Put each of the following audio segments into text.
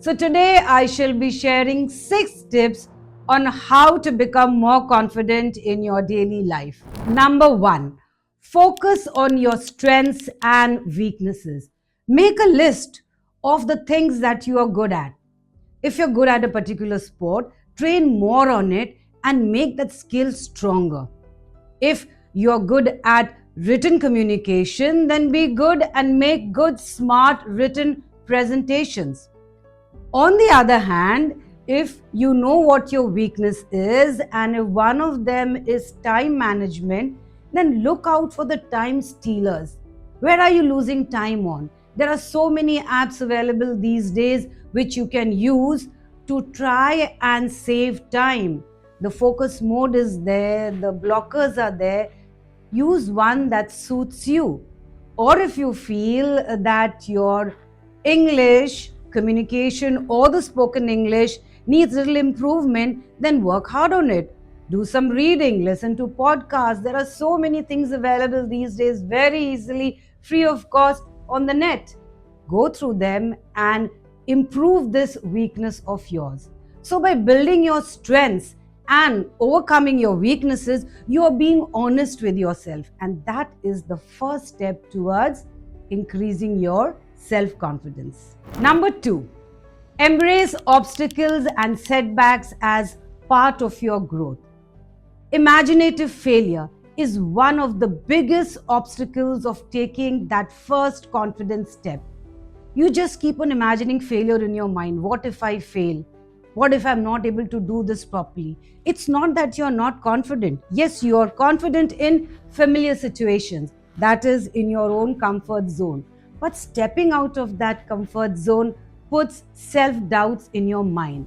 So today I shall be sharing 6 tips on how to become more confident in your daily life. Number 1, focus on your strengths and weaknesses. Make a list of the things that you are good at. If you're good at a particular sport, train more on it and make that skill stronger. If you're good at written communication, then be good and make good, smart written presentations. On the other hand, if you know what your weakness is, and if one of them is time management, then look out for the time stealers. Where are you losing time on? There are so many apps available these days which you can use to try and save time. The focus mode is there, the blockers are there. Use one that suits you. Or if you feel that your English communication or the spoken English needs little improvement, then work hard on it. Do some reading, listen to podcasts. There are so many things available these days, very easily, free of cost on the net. Go through them and improve this weakness of yours. So, by building your strengths and overcoming your weaknesses, you are being honest with yourself, and that is the first step towards increasing your self confidence. Number 2, embrace obstacles and setbacks as part of your growth. Imaginative failure is one of the biggest obstacles of taking that first confident step. You just keep on imagining failure in your mind. What if I fail? What if I'm not able to do this properly? It's not that you're not confident. Yes, you are confident in familiar situations, that is, in your own comfort zone. But stepping out of that comfort zone puts self doubts in your mind.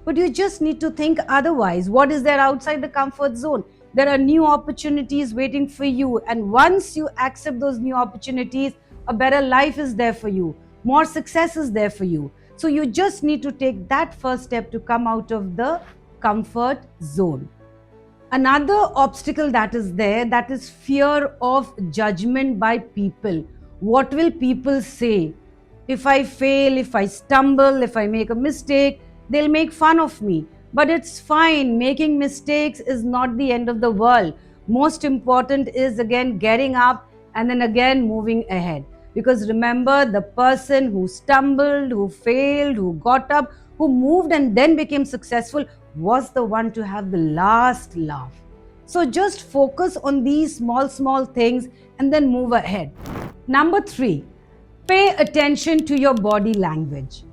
But you just need to think otherwise. What is there outside the comfort zone? There are new opportunities waiting for you. And once you accept those new opportunities, a better life is there for you. More success is there for you. So you just need to take that first step to come out of the comfort zone. Another obstacle that is there, that is fear of judgment by people. What will people say? If I fail, if I stumble, if I make a mistake, they'll make fun of me. But it's fine. Making mistakes is not the end of the world. Most important is again getting up and then again moving ahead. Because remember, the person who stumbled, who failed, who got up, who moved and then became successful was the one to have the last laugh. So just focus on these small things and then move ahead. Number 3, pay attention to your body language.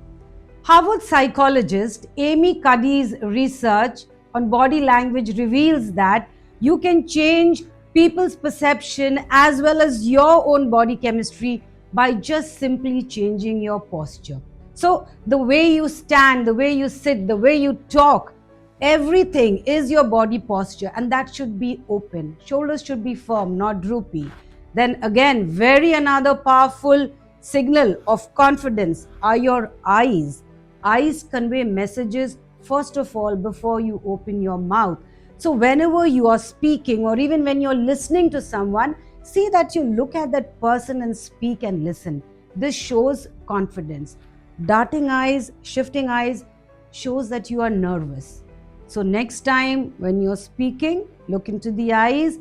Harvard psychologist Amy Cuddy's research on body language reveals that you can change people's perception as well as your own body chemistry by just simply changing your posture. So, the way you stand, the way you sit, the way you talk, everything is your body posture, and that should be open. Shoulders should be firm, not droopy. Then, again, very another powerful signal of confidence are your eyes. Eyes convey messages, first of all, before you open your mouth. So, whenever you are speaking, or even when you're listening to someone, see that you look at that person and speak and listen. This shows confidence. Darting eyes, shifting eyes shows that you are nervous. So, next time when you're speaking, look into the eyes,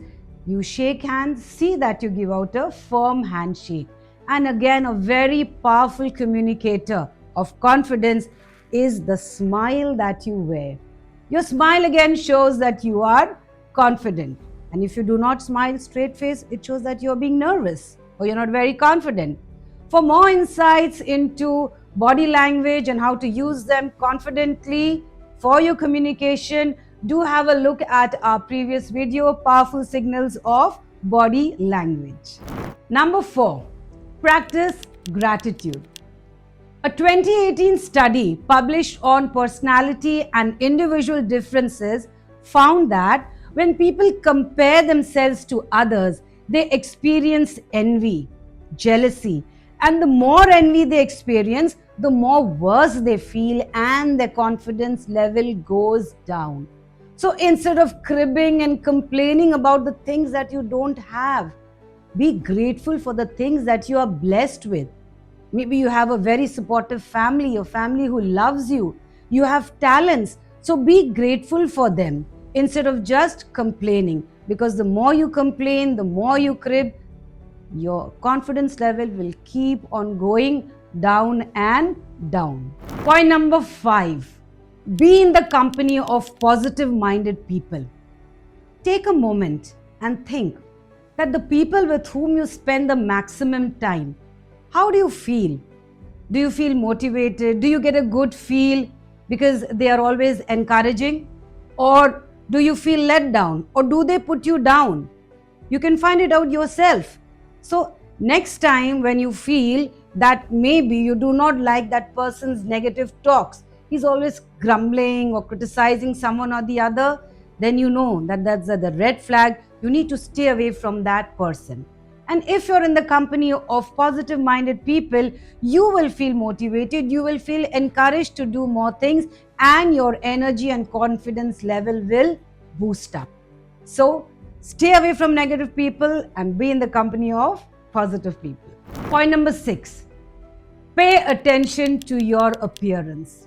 you shake hands, see that you give out a firm handshake. And again, a very powerful communicator of confidence is the smile that you wear. Your smile again shows that you are confident. And if you do not smile straight face, it shows that you're being nervous or you're not very confident. For more insights into body language and how to use them confidently for your communication, do have a look at our previous video, Powerful Signals of Body Language. Number 4, practice gratitude. A 2018 study published on personality and individual differences found that when people compare themselves to others, they experience envy, jealousy, and the more envy they experience, the more worse they feel and their confidence level goes down. So instead of cribbing and complaining about the things that you don't have, be grateful for the things that you are blessed with. Maybe you have a very supportive family, a family who loves you. You have talents. So be grateful for them instead of just complaining. Because the more you complain, the more you crib, your confidence level will keep on going down and down. Point number 5, be in the company of positive minded people. Take a moment and think that the people with whom you spend the maximum time, how do you feel? Do you feel motivated? Do you get a good feel because they are always encouraging? Or do you feel let down? Or do they put you down? You can find it out yourself. So, next time when you feel that maybe you do not like that person's negative talks, he's always grumbling or criticizing someone or the other, then you know that that's the red flag. You need to stay away from that person. And if you're in the company of positive minded people, you will feel motivated, you will feel encouraged to do more things, and your energy and confidence level will boost up. So, stay away from negative people and be in the company of positive people. Point number 6, pay attention to your appearance.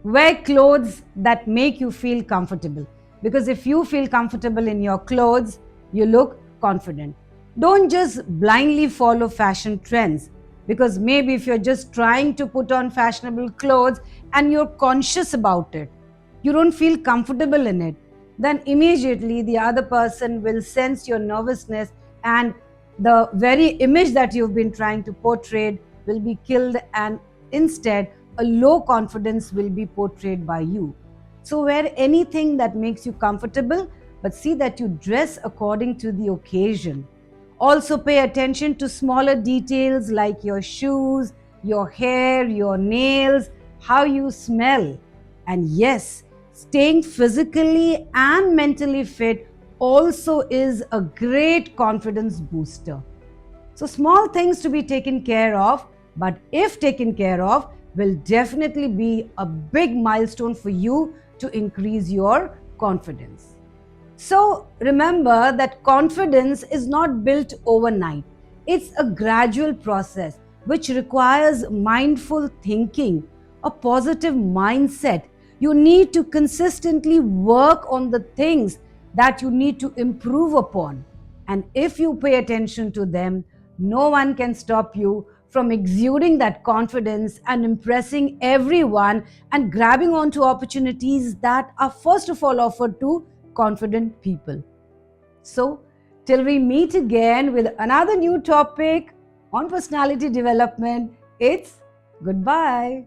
Wear clothes that make you feel comfortable. Because if you feel comfortable in your clothes, you look confident. Don't just blindly follow fashion trends. Because maybe if you're just trying to put on fashionable clothes and you're conscious about it, you don't feel comfortable in it, then immediately the other person will sense your nervousness, and the very image that you've been trying to portray will be killed, and instead a low confidence will be portrayed by you. So wear anything that makes you comfortable, but see that you dress according to the occasion. Also pay attention to smaller details like your shoes, your hair, your nails, how you smell. And yes, staying physically and mentally fit also is a great confidence booster. So, small things to be taken care of, but if taken care of, will definitely be a big milestone for you to increase your confidence. So, remember that confidence is not built overnight, it's a gradual process which requires mindful thinking, a positive mindset. You need to consistently work on the things that you need to improve upon. And if you pay attention to them, no one can stop you from exuding that confidence and impressing everyone and grabbing onto opportunities that are first of all offered to confident people. So, till we meet again with another new topic on personality development, it's goodbye.